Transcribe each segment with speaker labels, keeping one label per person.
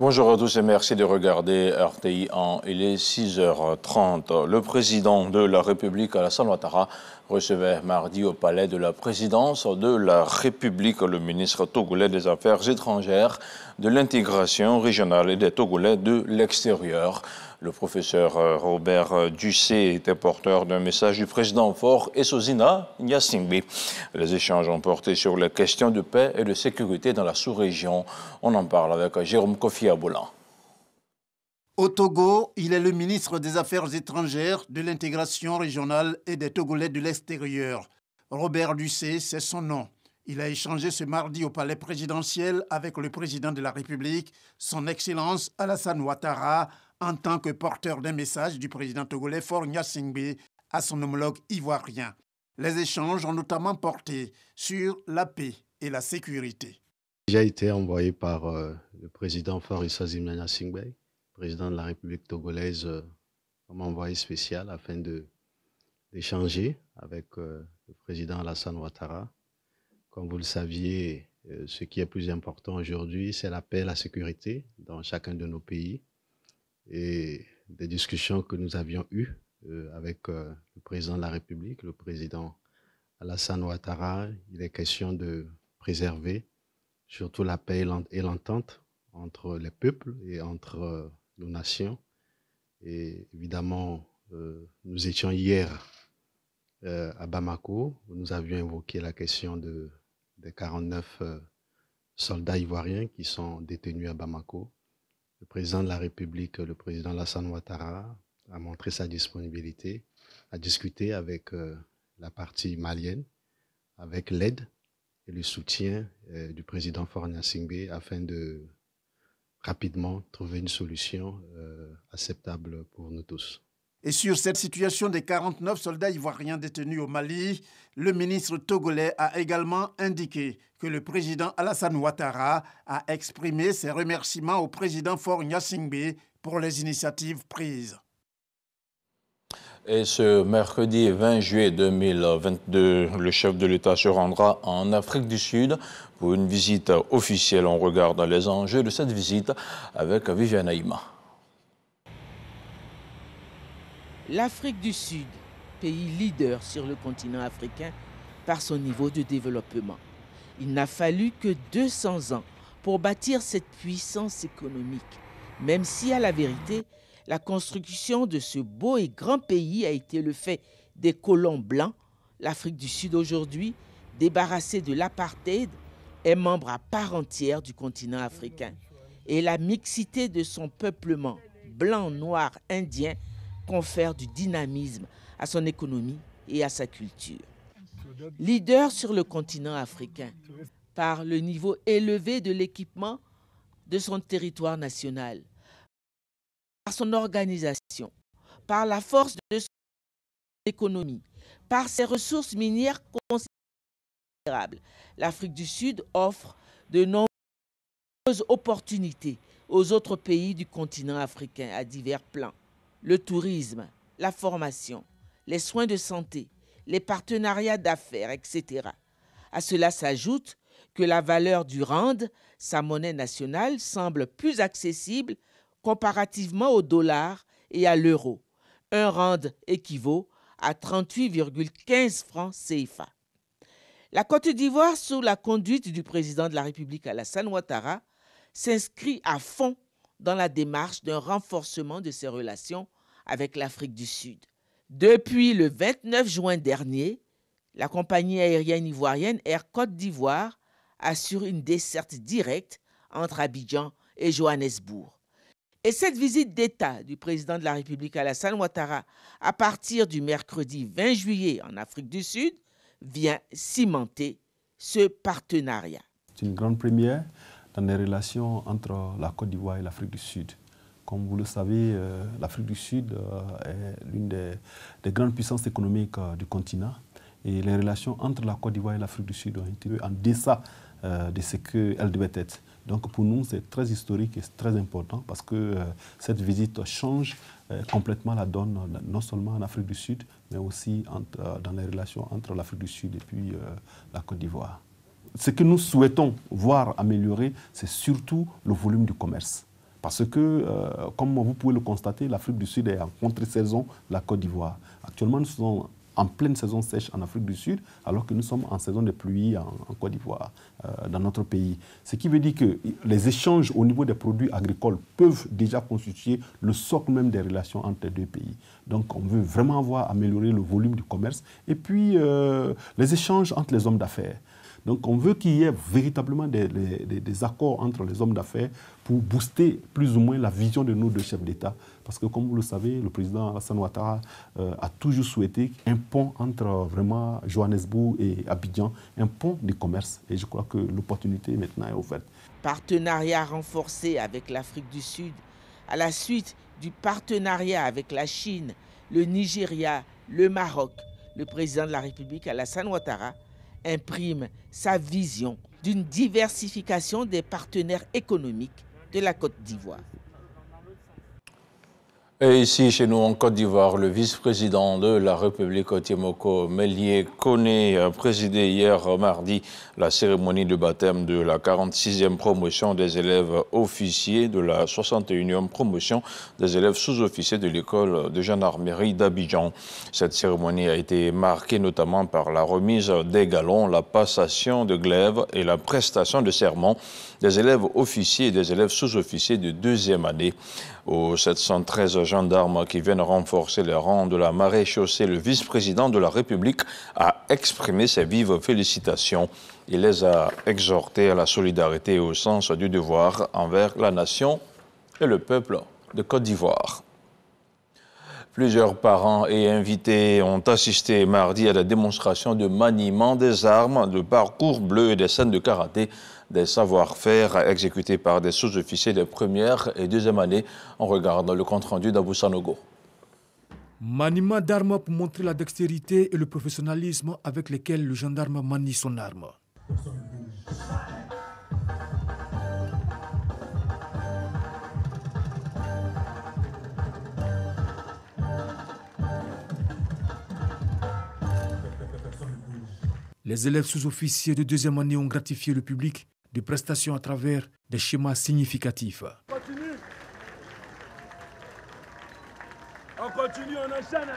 Speaker 1: Bonjour à tous et merci de regarder RTI 1. Il est 6h30. Le président de la République, Alassane Ouattara, recevait mardi au palais de la présidence de la République le ministre togolais des Affaires étrangères, de l'intégration régionale et des Togolais de l'extérieur. Le professeur Robert Ducé était porteur d'un message du président Faure Esozina Gnassingbé. Les échanges ont porté sur les questions de paix et de sécurité dans la sous-région. On en parle avec Jérôme Kofi Aboulan.
Speaker 2: Au Togo, il est le ministre des Affaires étrangères, de l'intégration régionale et des Togolais de l'extérieur. Robert Ducé, c'est son nom. Il a échangé ce mardi au palais présidentiel avec le président de la République, son Excellence Alassane Ouattara, en tant que porteur d'un message du président togolais Faure Gnassingbé à son homologue ivoirien. Les échanges ont notamment porté sur la paix et la sécurité.
Speaker 3: Il a été envoyé par le président Faure Esozina Gnassingbé, président de la République togolaise, comme envoyé spécial afin d'échanger avec le président Alassane Ouattara. Comme vous le saviez, ce qui est plus important aujourd'hui, c'est la paix et la sécurité dans chacun de nos pays. Et des discussions que nous avions eues avec le président de la République, le président Alassane Ouattara, il est question de préserver surtout la paix et l'entente entre les peuples et entre nos nations. Et évidemment, nous étions hier à Bamako, où nous avions évoqué la question des 49 soldats ivoiriens qui sont détenus à Bamako. Le président de la République, le président Alassane Ouattara, a montré sa disponibilité à discuter avec la partie malienne, avec l'aide et le soutien du président Faure Gnassingbé afin de rapidement trouver une solution acceptable pour nous tous.
Speaker 2: Et sur cette situation des 49 soldats ivoiriens détenus au Mali, le ministre togolais a également indiqué que le président Alassane Ouattara a exprimé ses remerciements au président Faure Gnassingbé pour les initiatives prises.
Speaker 1: Et ce mercredi 20 juillet 2022, le chef de l'État se rendra en Afrique du Sud pour une visite officielle. On regarde les enjeux de cette visite avec Viviane Aïma.
Speaker 4: L'Afrique du Sud, pays leader sur le continent africain par son niveau de développement. Il n'a fallu que 200 ans pour bâtir cette puissance économique, même si à la vérité, la construction de ce beau et grand pays a été le fait des colons blancs. L'Afrique du Sud aujourd'hui, débarrassée de l'apartheid, est membre à part entière du continent africain. Et la mixité de son peuplement blanc, noir, indien confère du dynamisme à son économie et à sa culture. Leader sur le continent africain, par le niveau élevé de l'équipement de son territoire national, par son organisation, par la force de son économie, par ses ressources minières considérables, l'Afrique du Sud offre de nombreuses opportunités aux autres pays du continent africain à divers plans. Le tourisme, la formation, les soins de santé, les partenariats d'affaires, etc. À cela s'ajoute que la valeur du rand, sa monnaie nationale, semble plus accessible comparativement au dollar et à l'euro. Un rand équivaut à 38,15 francs CFA. La Côte d'Ivoire, sous la conduite du président de la République Alassane Ouattara, s'inscrit à fond dans la démarche d'un renforcement de ses relations avec l'Afrique du Sud. Depuis le 29 juin dernier, la compagnie aérienne ivoirienne Air Côte d'Ivoire assure une desserte directe entre Abidjan et Johannesburg. Et cette visite d'État du président de la République Alassane Ouattara à partir du mercredi 20 juillet en Afrique du Sud vient cimenter ce partenariat.
Speaker 5: C'est une grande première dans les relations entre la Côte d'Ivoire et l'Afrique du Sud. Comme vous le savez, l'Afrique du Sud est l'une des grandes puissances économiques du continent. Et les relations entre la Côte d'Ivoire et l'Afrique du Sud ont été en deçà de ce qu'elles devaient être. Donc pour nous, c'est très historique et très important parce que cette visite change complètement la donne, non seulement en Afrique du Sud, mais aussi dans les relations entre l'Afrique du Sud et puis la Côte d'Ivoire. Ce que nous souhaitons voir améliorer, c'est surtout le volume du commerce. Parce que, comme vous pouvez le constater, l'Afrique du Sud est en contre-saison de la Côte d'Ivoire. Actuellement, nous sommes en pleine saison sèche en Afrique du Sud, alors que nous sommes en saison de pluie en Côte d'Ivoire, dans notre pays. Ce qui veut dire que les échanges au niveau des produits agricoles peuvent déjà constituer le socle même des relations entre les deux pays. Donc on veut vraiment améliorer le volume du commerce et puis les échanges entre les hommes d'affaires. Donc on veut qu'il y ait véritablement des accords entre les hommes d'affaires pour booster plus ou moins la vision de nos deux chefs d'État. Parce que comme vous le savez, le président Alassane Ouattara a toujours souhaité un pont entre vraiment Johannesburg et Abidjan, un pont de commerce. Et je crois que l'opportunité maintenant est offerte.
Speaker 4: Partenariat renforcé avec l'Afrique du Sud, à la suite du partenariat avec la Chine, le Nigeria, le Maroc, le président de la République Alassane Ouattara imprime sa vision d'une diversification des partenaires économiques de la Côte d'Ivoire.
Speaker 1: Et ici, chez nous, en Côte d'Ivoire, le vice-président de la République, Otiemoko Mélié Koné, a présidé hier mardi la cérémonie de baptême de la 46e promotion des élèves officiers de la 61e promotion des élèves sous-officiers de l'école de gendarmerie d'Abidjan. Cette cérémonie a été marquée notamment par la remise des galons, la passation de glaive et la prestation de serment des élèves officiers et des élèves sous-officiers de deuxième année. Aux 713 gendarmes qui viennent renforcer les rangs de la maréchaussée, le vice-président de la République a exprimé ses vives félicitations. Il les a exhortés à la solidarité et au sens du devoir envers la nation et le peuple de Côte d'Ivoire. Plusieurs parents et invités ont assisté mardi à la démonstration de maniement des armes, de parcours bleu et des scènes de karaté, des savoir-faire exécutés par des sous-officiers de première et deuxième année. On regarde le compte-rendu d'Abou Sanogo.
Speaker 6: Maniement d'armes pour montrer la dextérité et le professionnalisme avec lesquels le gendarme manie son arme. Les élèves sous-officiers de deuxième année ont gratifié le public de prestations à travers des schémas significatifs.
Speaker 7: On continue, on enchaîne.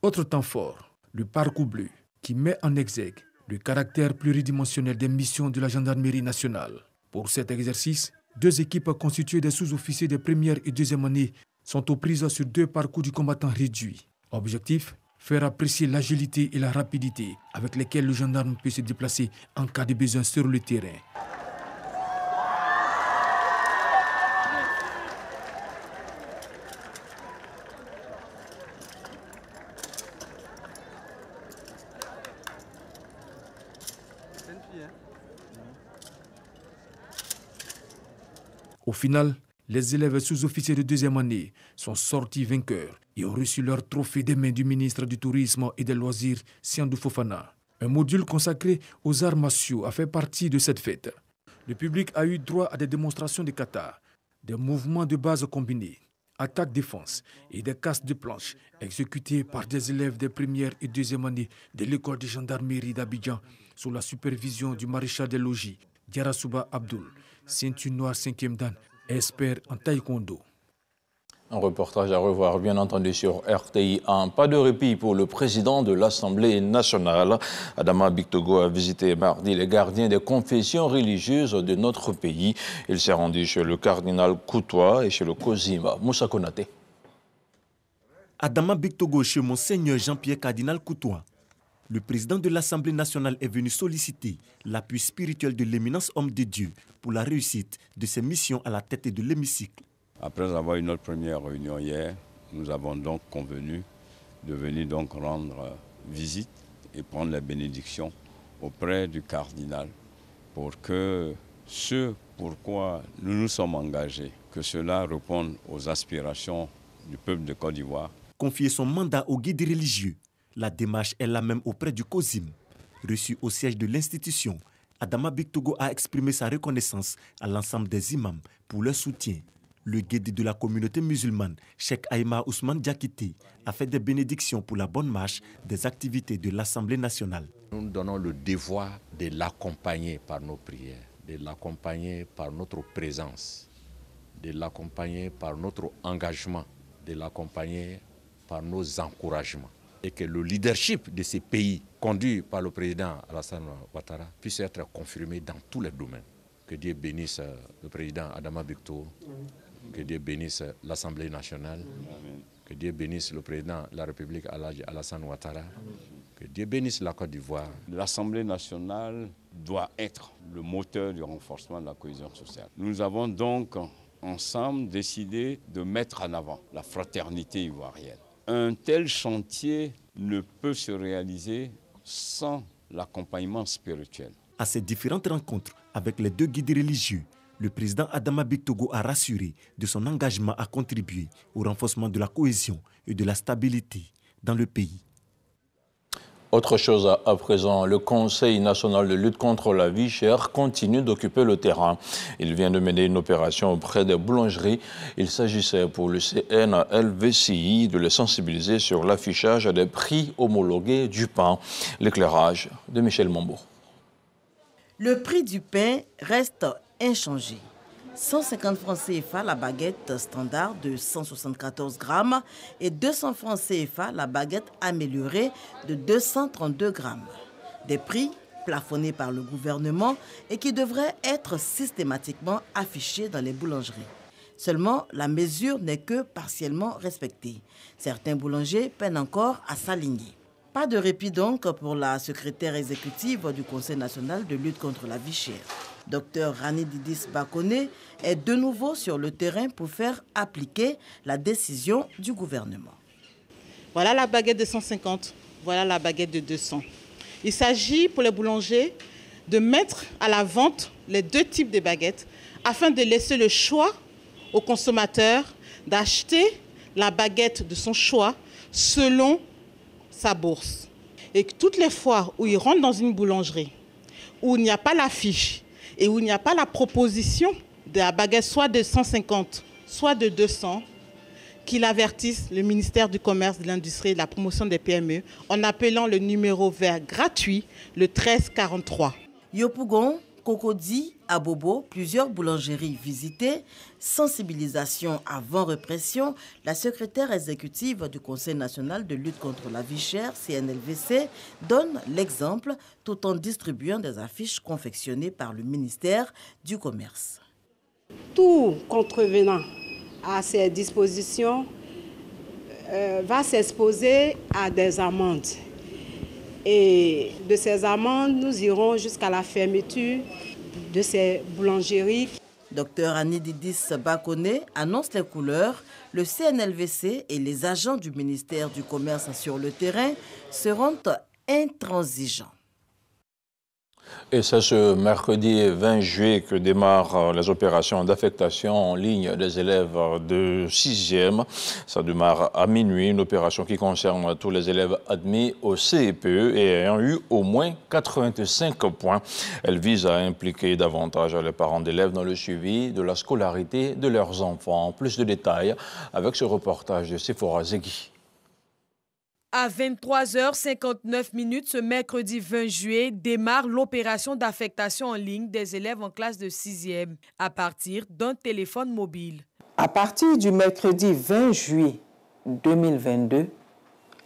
Speaker 6: Autre temps fort, le parcours bleu, qui met en exergue le caractère pluridimensionnel des missions de la gendarmerie nationale. Pour cet exercice, 2 équipes constituées des sous-officiers de première et deuxième année sont aux prises sur 2 parcours du combattant réduit. Objectif, faire apprécier l'agilité et la rapidité avec lesquelles le gendarme peut se déplacer en cas de besoin sur le terrain. Au final, les élèves sous-officiers de deuxième année sont sortis vainqueurs et ont reçu leur trophée des mains du ministre du Tourisme et des Loisirs, Siandou Fofana. Un module consacré aux arts martiaux a fait partie de cette fête. Le public a eu droit à des démonstrations de kata, des mouvements de base combinés, attaque-défense et des casses de planche exécutés par des élèves des premières et deuxième années de l'école de gendarmerie d'Abidjan sous la supervision du maréchal des logis, Diarasouba Abdoul, ceinture noire 5e dan, expert en taekwondo.
Speaker 1: Un reportage à revoir, bien entendu, sur RTI 1. Pas de répit pour le président de l'Assemblée nationale. Adama Bictogo a visité mardi les gardiens des confessions religieuses de notre pays. Il s'est rendu chez le cardinal Koutoua et chez le Kozima. Moussa Konaté.
Speaker 8: Adama Bictogo chez Monseigneur Jean-Pierre Cardinal Koutoua. Le président de l'Assemblée nationale est venu solliciter l'appui spirituel de l'éminence homme de Dieu pour la réussite de ses missions à la tête de l'hémicycle.
Speaker 9: Après avoir eu notre première réunion hier, nous avons donc convenu de venir donc rendre visite et prendre les bénédictions auprès du cardinal pour que ce pourquoi nous nous sommes engagés, que cela réponde aux aspirations du peuple de Côte d'Ivoire.
Speaker 8: Confier son mandat au guide religieux. La démarche est la même auprès du COSIM. Reçu au siège de l'institution, Adama Bictogo a exprimé sa reconnaissance à l'ensemble des imams pour leur soutien. Le guide de la communauté musulmane, Cheikh Aïma Ousmane Diakité, a fait des bénédictions pour la bonne marche des activités de l'Assemblée nationale.
Speaker 7: Nous nous donnons le devoir de l'accompagner par nos prières, de l'accompagner par notre présence, de l'accompagner par notre engagement, de l'accompagner par nos encouragements. Et que le leadership de ces pays, conduit par le président Alassane Ouattara, puisse être confirmé dans tous les domaines. Que Dieu bénisse le président Adama Barrow, que Dieu bénisse l'Assemblée nationale, que Dieu bénisse le président de la République Alassane Ouattara, que Dieu bénisse la Côte d'Ivoire.
Speaker 9: L'Assemblée nationale doit être le moteur du renforcement de la cohésion sociale. Nous avons donc ensemble décidé de mettre en avant la fraternité ivoirienne. Un tel chantier ne peut se réaliser sans l'accompagnement spirituel.
Speaker 8: À ces différentes rencontres avec les deux guides religieux, le président Adama Barrow a rassuré de son engagement à contribuer au renforcement de la cohésion et de la stabilité dans le pays.
Speaker 1: Autre chose à présent, le Conseil national de lutte contre la vie chère continue d'occuper le terrain. Il vient de mener une opération auprès des boulangeries. Il s'agissait pour le CNLVCI de les sensibiliser sur l'affichage des prix homologués du pain. L'éclairage de Michel Mambo.
Speaker 10: Le prix du pain reste inchangé. 150 francs CFA la baguette standard de 174 grammes et 200 francs CFA la baguette améliorée de 232 grammes. Des prix plafonnés par le gouvernement et qui devraient être systématiquement affichés dans les boulangeries. Seulement, la mesure n'est que partiellement respectée. Certains boulangers peinent encore à s'aligner. Pas de répit donc pour la secrétaire exécutive du Conseil national de lutte contre la vie chère. Dr Rani Didis Bakone est de nouveau sur le terrain pour faire appliquer la décision du gouvernement.
Speaker 11: Voilà la baguette de 150, voilà la baguette de 200. Il s'agit pour les boulangers de mettre à la vente les deux types de baguettes afin de laisser le choix au consommateur d'acheter la baguette de son choix selon sa bourse. Et toutes les fois où il rentre dans une boulangerie, où il n'y a pas l'affiche, et où il n'y a pas la proposition de la baguette soit de 150, soit de 200, qu'il avertisse le ministère du Commerce, de l'Industrie et de la Promotion des PME en appelant le numéro vert gratuit, le 1343.
Speaker 10: Yopougon, Cocody, Abobo, plusieurs boulangeries visitées, sensibilisation avant répression, la secrétaire exécutive du Conseil national de lutte contre la vie chère, CNLVC, donne l'exemple tout en distribuant des affiches confectionnées par le ministère du Commerce.
Speaker 12: Tout contrevenant à ces dispositions va s'exposer à des amendes. Et de ces amendes, nous irons jusqu'à la fermeture de ces boulangeries.
Speaker 10: Dr Annie Didis Bakone annonce les couleurs. Le CNLVC et les agents du ministère du Commerce sur le terrain seront intransigeants.
Speaker 1: Et c'est ce mercredi 20 juillet que démarrent les opérations d'affectation en ligne des élèves de 6e. Ça démarre à minuit, une opération qui concerne tous les élèves admis au CEPE et ayant eu au moins 85 points. Elle vise à impliquer davantage les parents d'élèves dans le suivi de la scolarité de leurs enfants. Plus de détails avec ce reportage de Sephora Zegui.
Speaker 13: À 23h59 ce mercredi 20 juillet démarre l'opération d'affectation en ligne des élèves en classe de 6e à partir d'un téléphone mobile.
Speaker 14: À partir du mercredi 20 juillet 2022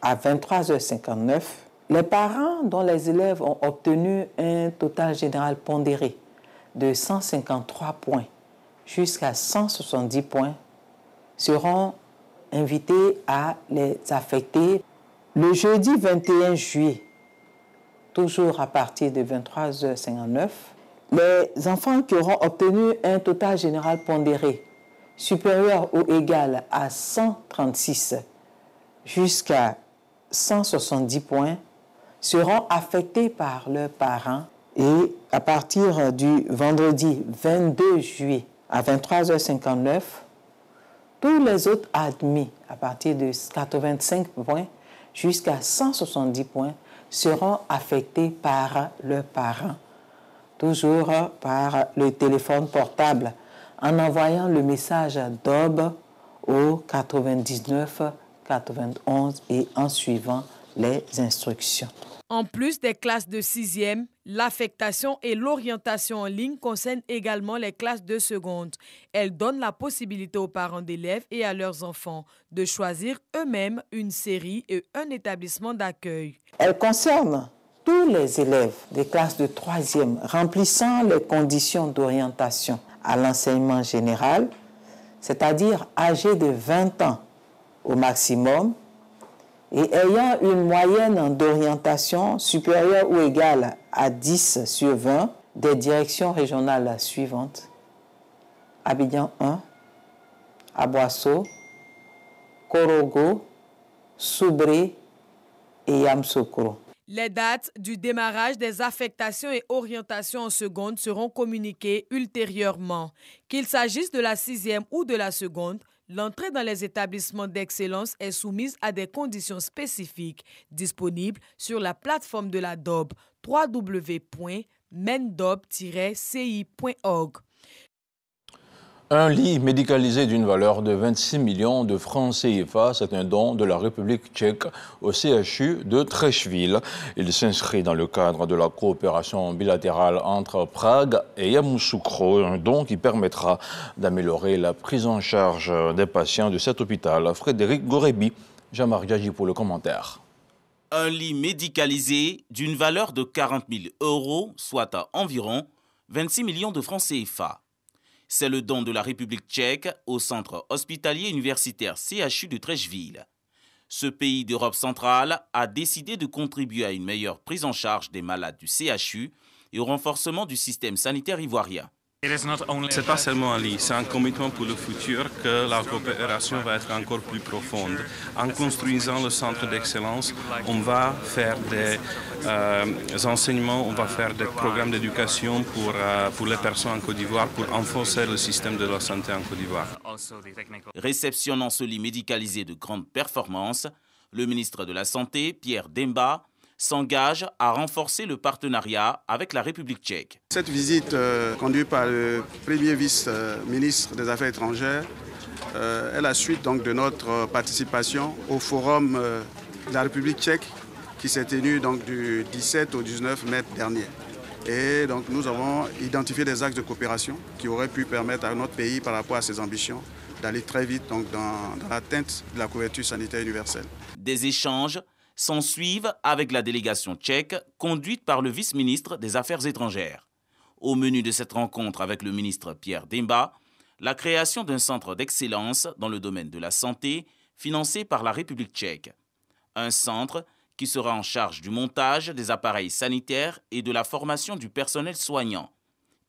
Speaker 14: à 23h59, les parents dont les élèves ont obtenu un total général pondéré de 153 points jusqu'à 170 points seront invités à les affecter le jeudi 21 juillet, toujours à partir de 23h59, les enfants qui auront obtenu un total général pondéré supérieur ou égal à 136 jusqu'à 170 points seront affectés par leurs parents et à partir du vendredi 22 juillet à 23h59, tous les autres admis à partir de 85 points jusqu'à 170 points seront affectés par leurs parents, toujours par le téléphone portable en envoyant le message DOB au 99 91 et en suivant les instructions.
Speaker 13: En plus des classes de 6e, l'affectation et l'orientation en ligne concernent également les classes de seconde. Elles donnent la possibilité aux parents d'élèves et à leurs enfants de choisir eux-mêmes une série et un établissement d'accueil.
Speaker 14: Elles concernent tous les élèves des classes de 3e remplissant les conditions d'orientation à l'enseignement général, c'est-à-dire âgés de 20 ans au maximum, et ayant une moyenne d'orientation supérieure ou égale à 10 sur 20 des directions régionales suivantes: Abidjan 1, Aboasso, Korogo, Soubré et Yamoussoukro.
Speaker 13: Les dates du démarrage des affectations et orientations en seconde seront communiquées ultérieurement. Qu'il s'agisse de la 6e ou de la seconde, l'entrée dans les établissements d'excellence est soumise à des conditions spécifiques disponibles sur la plateforme de la DOB www.mendob-ci.org.
Speaker 1: Un lit médicalisé d'une valeur de 26 millions de francs CFA, c'est un don de la République tchèque au CHU de Trècheville. Il s'inscrit dans le cadre de la coopération bilatérale entre Prague et Yamoussoukro, un don qui permettra d'améliorer la prise en charge des patients de cet hôpital. Frédéric Gorebi, Jean-Marc Djadji pour le commentaire.
Speaker 15: Un lit médicalisé d'une valeur de 40 000 €, soit à environ 26 millions de francs CFA. C'est le don de la République tchèque au centre hospitalier universitaire CHU de Trècheville. Ce pays d'Europe centrale a décidé de contribuer à une meilleure prise en charge des malades du CHU et au renforcement du système sanitaire ivoirien.
Speaker 16: Ce n'est pas seulement un lit, c'est un commitment pour le futur que la coopération va être encore plus profonde. En construisant le centre d'excellence, on va faire des enseignements, on va faire des programmes d'éducation pour les personnes en Côte d'Ivoire, pour renforcer le système de la santé en Côte d'Ivoire.
Speaker 15: Réceptionnant ce lit médicalisé de grande performance, le ministre de la Santé, Pierre Demba, s'engage à renforcer le partenariat avec la République tchèque.
Speaker 17: Cette visite conduite par le premier vice-ministre des Affaires étrangères est la suite donc, de notre participation au forum de la République tchèque qui s'est tenu donc, du 17 au 19 mai dernier. Et donc, nous avons identifié des axes de coopération qui auraient pu permettre à notre pays, par rapport à ses ambitions, d'aller très vite donc, dans l'atteinte de la couverture sanitaire universelle.
Speaker 15: Des échanges s'ensuivent avec la délégation tchèque conduite par le vice-ministre des Affaires étrangères. Au menu de cette rencontre avec le ministre Pierre Demba, la création d'un centre d'excellence dans le domaine de la santé financé par la République tchèque. Un centre qui sera en charge du montage des appareils sanitaires et de la formation du personnel soignant.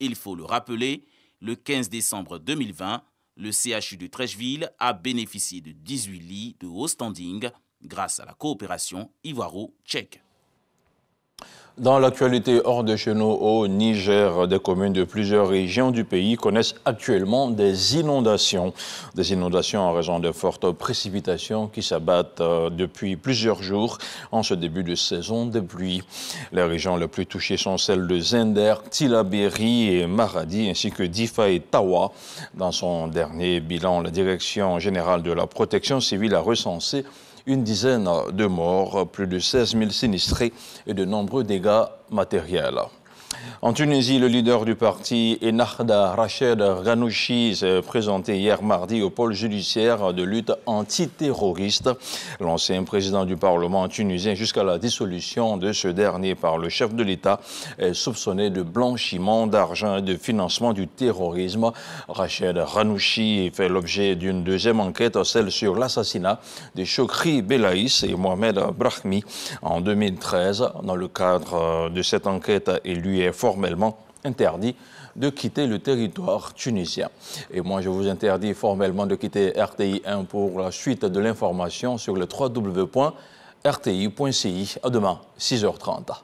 Speaker 15: Il faut le rappeler, le 15 décembre 2020, le CHU de Trècheville a bénéficié de 18 lits de haut standing grâce à la coopération ivoiro-tchèque.
Speaker 1: Dans l'actualité hors de chez nous, au Niger, des communes de plusieurs régions du pays connaissent actuellement des inondations. Des inondations en raison de fortes précipitations qui s'abattent depuis plusieurs jours en ce début de saison des pluies. Les régions les plus touchées sont celles de Zender, Tillabéri et Maradi, ainsi que Difa et Tawa. Dans son dernier bilan, la Direction générale de la protection civile a recensé une dizaine de morts, plus de 16 000 sinistrés et de nombreux dégâts matériels. En Tunisie, le leader du parti Ennahda, Rached Ghannouchi, s'est présenté hier mardi au pôle judiciaire de lutte antiterroriste. L'ancien président du Parlement tunisien, jusqu'à la dissolution de ce dernier par le chef de l'État, est soupçonné de blanchiment d'argent et de financement du terrorisme. Rached Ghannouchi fait l'objet d'une deuxième enquête, celle sur l'assassinat de Chokri Belaïs et Mohamed Brahmi en 2013. Dans le cadre de cette enquête, il lui est formellement interdit de quitter le territoire tunisien. Et moi, je vous interdis formellement de quitter RTI 1 pour la suite de l'information sur le www.rti.ci. À demain, 6h30.